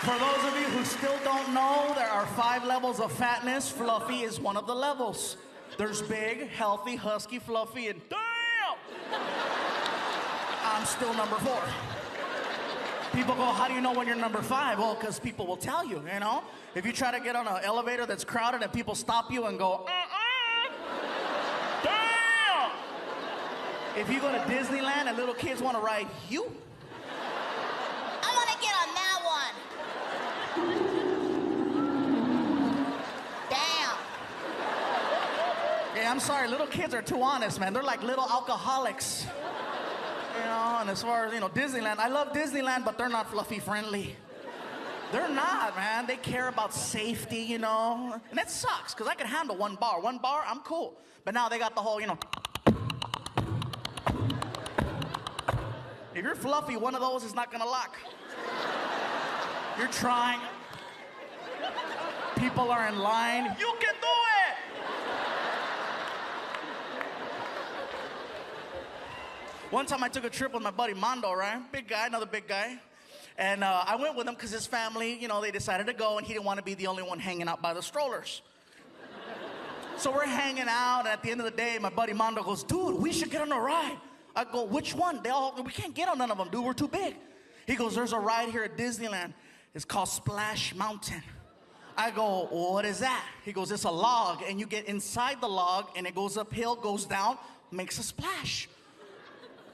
For those of you who still don't know, there are 5 levels of fatness. Fluffy is one of the levels. There's big, healthy, husky, fluffy, and damn! I'm still number 4. People go, how do you know when you're number 5? Well, because people will tell you, you know? If you try to get on an elevator that's crowded and people stop you and go, damn! If you go to Disneyland and little kids want to ride you, I want to get on that one. Damn. yeah, I'm sorry, little kids are too honest, man. They're like little alcoholics. You know, and as far as, Disneyland, I love Disneyland, but they're not fluffy friendly. They're not, man. They care about safety, And that sucks, because I can handle 1 bar. 1 bar, I'm cool. But now they got the whole, If you're fluffy, one of those is not going to lock. You're trying. People are in line. You can do it! One time I took a trip with my buddy Mondo, right? Big guy, another big guy. And I went with him because his family, they decided to go, and he didn't want to be the only one hanging out by the strollers. So we're hanging out, and at the end of the day, my buddy Mondo goes, dude, we should get on a ride. I go, which one? We can't get on none of them, dude. We're too big. He goes, there's a ride here at Disneyland. It's called Splash Mountain. I go, what is that? He goes, it's a log, and you get inside the log, and it goes uphill, goes down, makes a splash.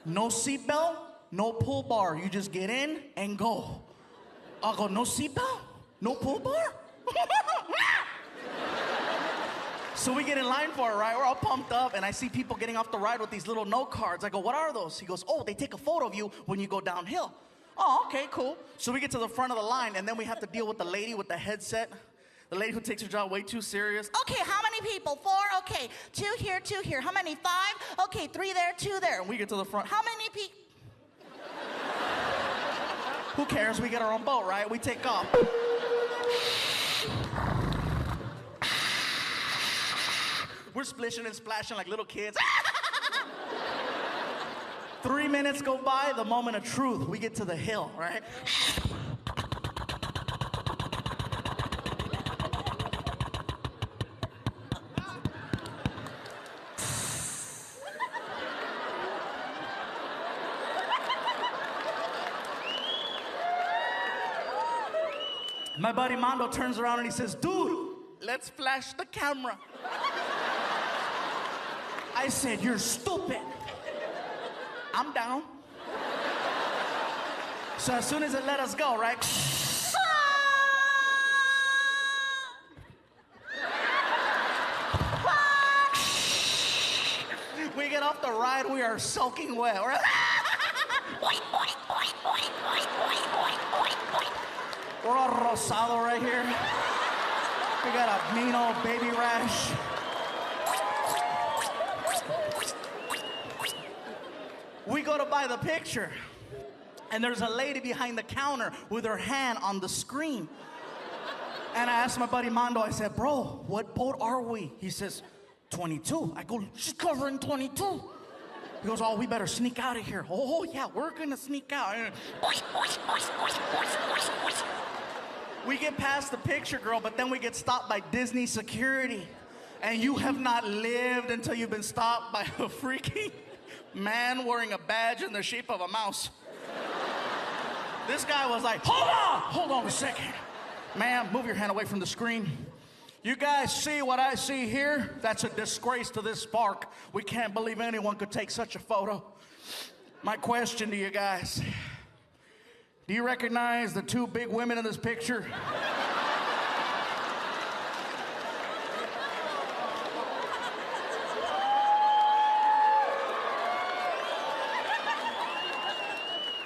No seatbelt, no pull bar. You just get in and go. I go, no seatbelt? No pull bar? So we get in line for it, right? We're all pumped up, and I see people getting off the ride with these little note cards. I go, what are those? He goes, oh, they take a photo of you when you go downhill. Oh, okay, cool. So we get to the front of the line, and then we have to deal with the lady with the headset. The lady who takes her job way too serious. Okay, how many people? 4? Okay, 2 here, 2 here. How many? 5? Okay, 3 there, 2 there. And we get to the front. How many people? Who cares? We get our own boat, right? We take off. We're splishing and splashing like little kids. 3 minutes go by, the moment of truth. We get to the hill, right? My buddy Mondo turns around and he says, dude, let's flash the camera. I said, you're stupid. I'm down. So as soon as it let us go, right? We get off the ride, we are soaking wet. We're all rosado right here. We got a mean old baby rash. We go to buy the picture, and there's a lady behind the counter with her hand on the screen. And I asked my buddy Mondo, I said, bro, what boat are we? He says, 22. I go, she's covering 22. He goes, oh, we better sneak out of here. Oh, yeah, we're gonna sneak out. We get past the picture girl, but then we get stopped by Disney security. And you have not lived until you've been stopped by a freaking man wearing a badge in the shape of a mouse. This guy was like, hold on a second. Ma'am, move your hand away from the screen. You guys see what I see here? That's a disgrace to this park. We can't believe anyone could take such a photo. My question to you guys, do you recognize the 2 big women in this picture?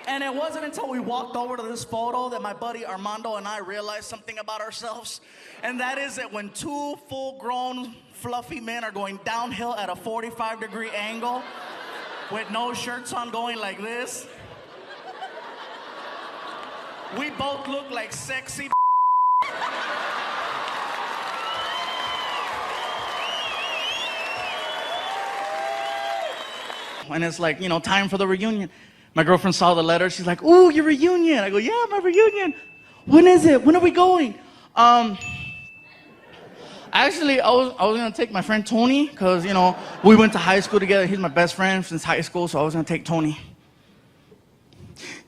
And it wasn't until we walked over to this photo that my buddy Armando and I realized something about ourselves. And that is that when 2 full-grown, fluffy men are going downhill at a 45-degree angle with no shirts on going like this, we both look like sexy and it's like, time for the reunion. My girlfriend saw the letter. She's like, ooh, your reunion. I go, yeah, my reunion. when is it? When are we going? Actually, I was gonna take my friend Tony, because, you know, we went to high school together. He's my best friend since high school, so I was gonna take Tony.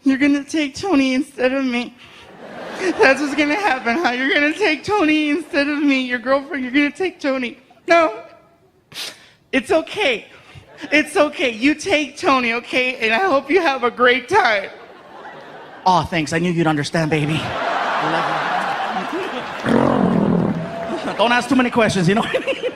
You're gonna take Tony instead of me. That's what's gonna happen, huh? You're gonna take Tony instead of me. Your girlfriend, you're gonna take Tony. No, it's okay. It's okay. You take Tony, okay? And I hope you have a great time. Oh, thanks. I knew you'd understand, baby. I love you. Don't ask too many questions, you know what I mean?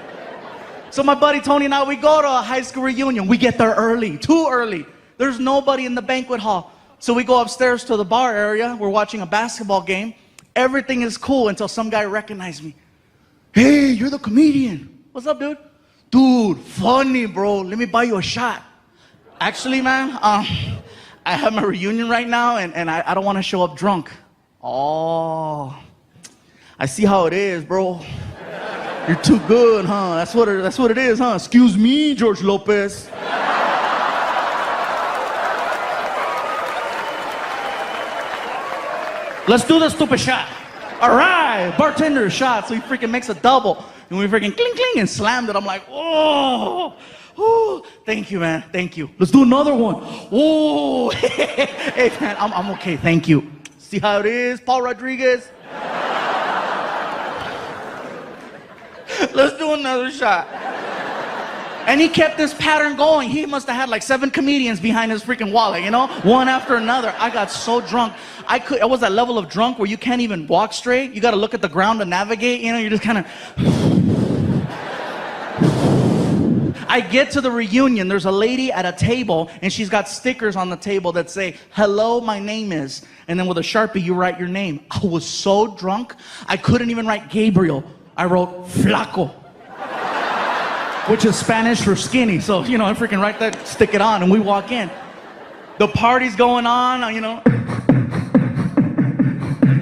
So my buddy Tony and I, we go to a high school reunion. We get there early, too early. There's nobody in the banquet hall. So we go upstairs to the bar area. We're watching a basketball game. Everything is cool until some guy recognized me. Hey, you're the comedian. What's up, dude? Dude, funny, bro. Let me buy you a shot. Actually, man, I have my reunion right now, and I don't want to show up drunk. Oh, I see how it is, bro. You're too good, huh? That's what it is, huh? Excuse me, George Lopez. Let's do the stupid shot. All right, bartender shot. So he freaking makes a double. And we freaking cling, cling, and slammed it. I'm like, oh, thank you, man, thank you. Let's do another one. Oh, hey, man, I'm okay, thank you. See how it is, Paul Rodriguez? Let's do another shot. And he kept this pattern going. He must have had like 7 comedians behind his freaking wallet, you know? One after another. I got so drunk. I was that level of drunk where you can't even walk straight. You gotta look at the ground to navigate, you know? You're just kind of... I get to the reunion. There's a lady at a table, and she's got stickers on the table that say, hello, my name is. And then with a Sharpie, you write your name. I was so drunk, I couldn't even write Gabriel. I wrote flaco, which is Spanish for skinny. So, you know, I freaking write that, stick it on, and we walk in. The party's going on, you know.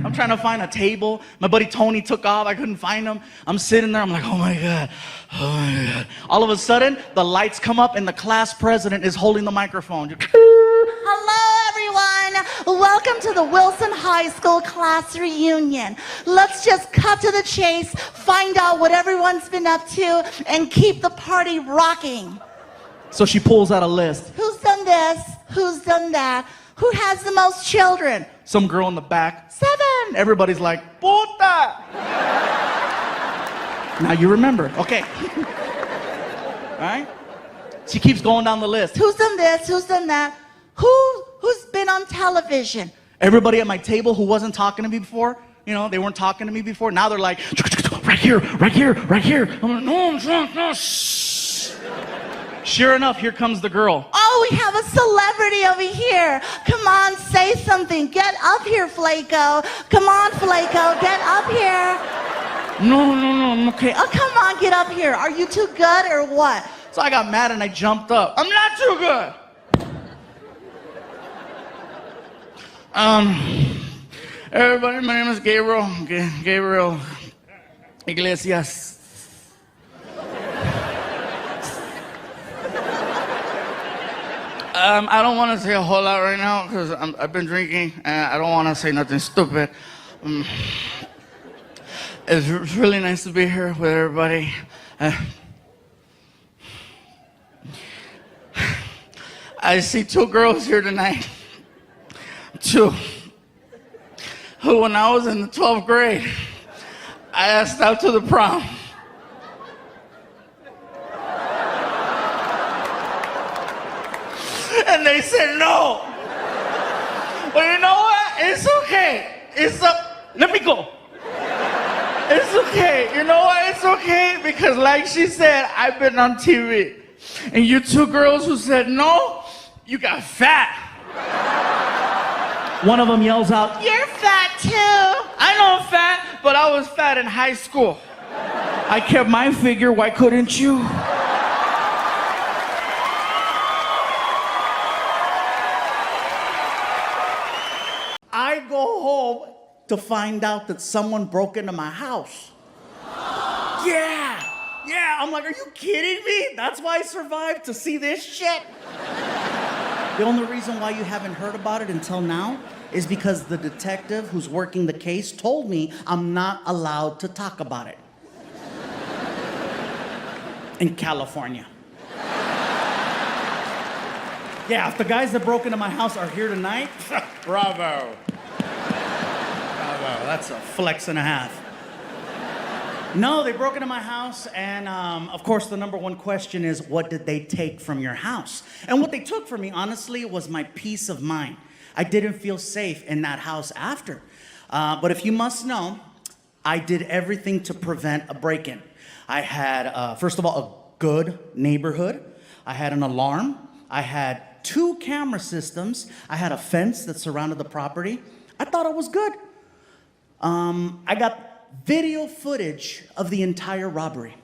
I'm trying to find a table. My buddy Tony took off. I couldn't find him. I'm sitting there. I'm like, oh my God. Oh my God. All of a sudden, the lights come up, and the class president is holding the microphone. Hello, everyone. Welcome to the Wilson High School class reunion. Let's just cut to the chase, find out what everyone's been up to, and keep the party rocking. So she pulls out a list. Who's done this? Who's done that? Who has the most children? Some girl in the back. 7. Everybody's like, puta. Now you remember. Okay. All right? She keeps going down the list. Who's done this? Who's done that? Who's been on television? Everybody at my table who wasn't talking to me before, you know, they weren't talking to me before. Now they're like, right here, right here, right here. I'm like, no, I'm drunk, no, shh. Sure enough, here comes the girl. Oh, we have a celebrity over here. Come on, say something. Get up here, Flaco. Come on, Flaco, get up here. No, I'm okay. Oh, come on, get up here. Are you too good or what? So I got mad and I jumped up. I'm not too good. Everybody, my name is Gabriel. Gabriel Iglesias. I don't want to say a whole lot right now because I've been drinking and I don't want to say nothing stupid. It's really nice to be here with everybody. I see 2 girls here tonight. 2 who, when I was in the 12th grade, I asked out to the prom. And they said no. But you know what? It's okay. Let me go. It's okay. You know what? It's okay because like she said, I've been on TV. And you 2 girls who said no, you got fat. One of them yells out, You're fat too. I know I'm fat, but I was fat in high school. I kept my figure, why couldn't you? I go home to find out that someone broke into my house. Yeah, I'm like, are you kidding me? That's why I survived, to see this shit. The only reason why you haven't heard about it until now is because the detective who's working the case told me I'm not allowed to talk about it. In California. Yeah, if the guys that broke into my house are here tonight, bravo. Bravo, that's a flex and a half. No, they broke into my house, and of course, the number one question is, what did they take from your house? And what they took from me, honestly, was my peace of mind. I didn't feel safe in that house after. But if you must know, I did everything to prevent a break-in. I had, first of all, a good neighborhood. I had an alarm. I had 2 camera systems. I had a fence that surrounded the property. I thought it was good. I got video footage of the entire robbery.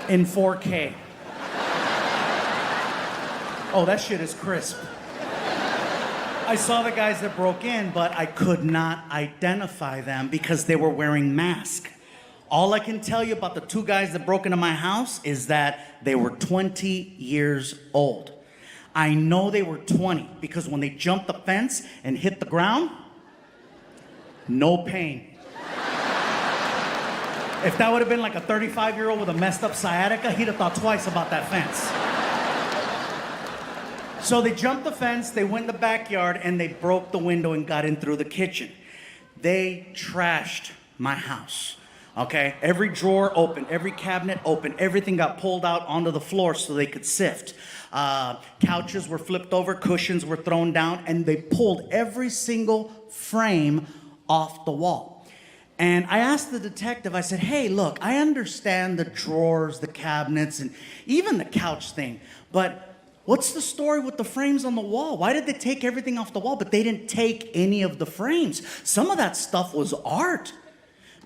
In 4K. Oh, that shit is crisp. I saw the guys that broke in, but I could not identify them because they were wearing masks. All I can tell you about the 2 guys that broke into my house is that they were 20 years old. I know they were 20 because when they jumped the fence and hit the ground, no pain. If that would have been like a 35-year-old with a messed up sciatica, he'd have thought twice about that fence. So they jumped the fence, they went in the backyard, and they broke the window and got in through the kitchen. They trashed my house, okay? Every drawer open, every cabinet open, everything got pulled out onto the floor so they could sift. Couches were flipped over, cushions were thrown down, and they pulled every single frame off the wall. And I asked the detective, I said, hey, look, I understand the drawers, the cabinets, and even the couch thing, but what's the story with the frames on the wall? Why did they take everything off the wall, but they didn't take any of the frames? Some of that stuff was art.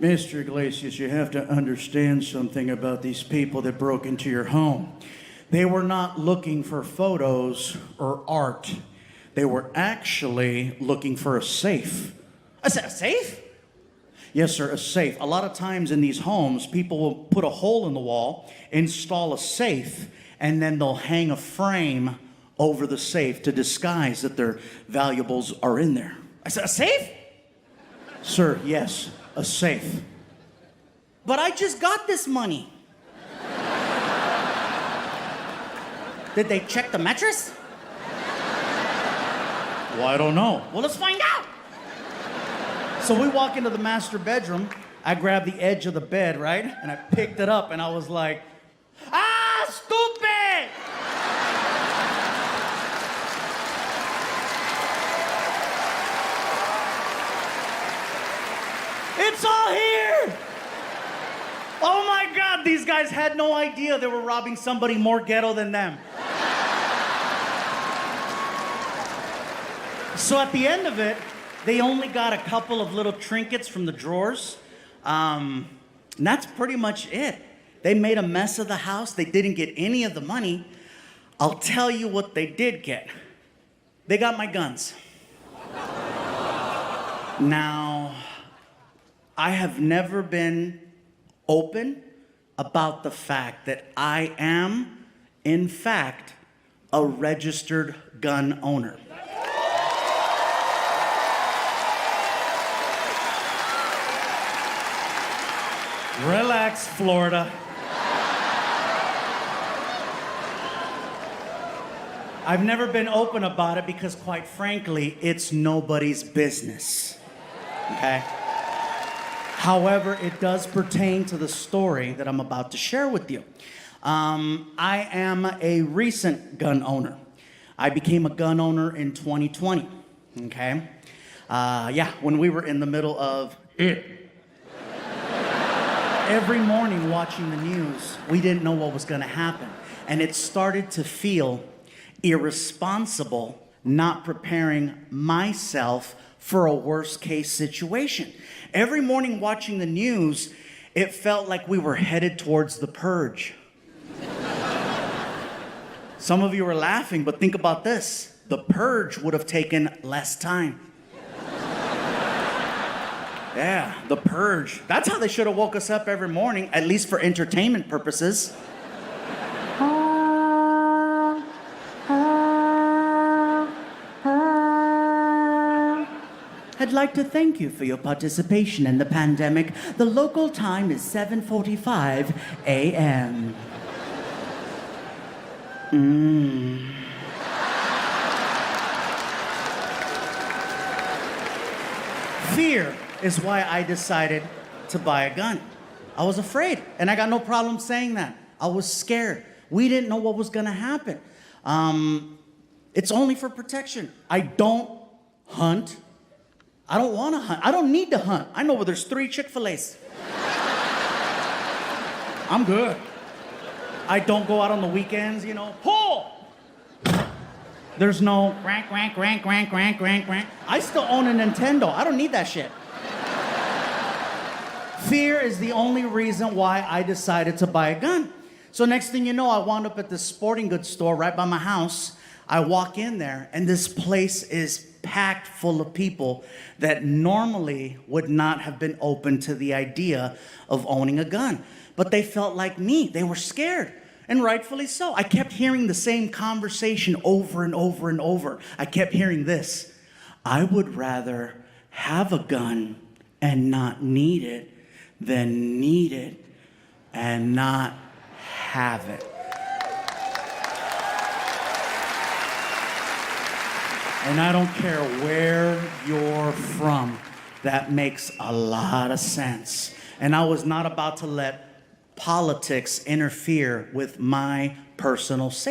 Mr. Iglesias, you have to understand something about these people that broke into your home. They were not looking for photos or art. They were actually looking for a safe. I said, a safe? Yes, sir, a safe. A lot of times in these homes, people will put a hole in the wall, install a safe, and then they'll hang a frame over the safe to disguise that their valuables are in there. I said, a safe? Sir, yes, a safe. But I just got this money. Did they check the mattress? Well, I don't know. Well, let's find out. So we walk into the master bedroom. I grabbed the edge of the bed, right? And I picked it up and I was like, ah, stupid! It's all here! Oh my God, these guys had no idea they were robbing somebody more ghetto than them. So at the end of it, they only got a couple of little trinkets from the drawers. And that's pretty much it. They made a mess of the house. They didn't get any of the money. I'll tell you what they did get. They got my guns. Now, I have never been open about the fact that I am, in fact, a registered gun owner. Relax, Florida. I've never been open about it because, quite frankly, it's nobody's business. Okay? However, it does pertain to the story that I'm about to share with you. I am a recent gun owner. I became a gun owner in 2020. Okay? When we were in the middle of it. Every morning watching the news, we didn't know what was going to happen. And it started to feel irresponsible not preparing myself for a worst case situation. Every morning watching the news, it felt like we were headed towards the purge. Some of you are laughing, but think about this. The purge would have taken less time. Yeah, the purge. That's how they should have woke us up every morning, at least for entertainment purposes. I'd like to thank you for your participation in the pandemic. The local time is 7:45 a.m. Fear is why I decided to buy a gun. I was afraid, and I got no problem saying that. I was scared. We didn't know what was gonna happen. It's only for protection. I don't hunt. I don't wanna hunt. I don't need to hunt. I know where there's 3 Chick-fil-A's. I'm good. I don't go out on the weekends, you know, pull! There's no crank, crank, crank, crank, crank, crank, crank. I still own a Nintendo. I don't need that shit. Fear is the only reason why I decided to buy a gun. So next thing you know, I wound up at this sporting goods store right by my house. I walk in there, and this place is packed full of people that normally would not have been open to the idea of owning a gun. But they felt like me. They were scared. And rightfully so. I kept hearing the same conversation over and over and over. I kept hearing this: I would rather have a gun and not need it than need it and not have it. And I don't care where you're from, that makes a lot of sense. And I was not about to let politics interfere with my personal safety.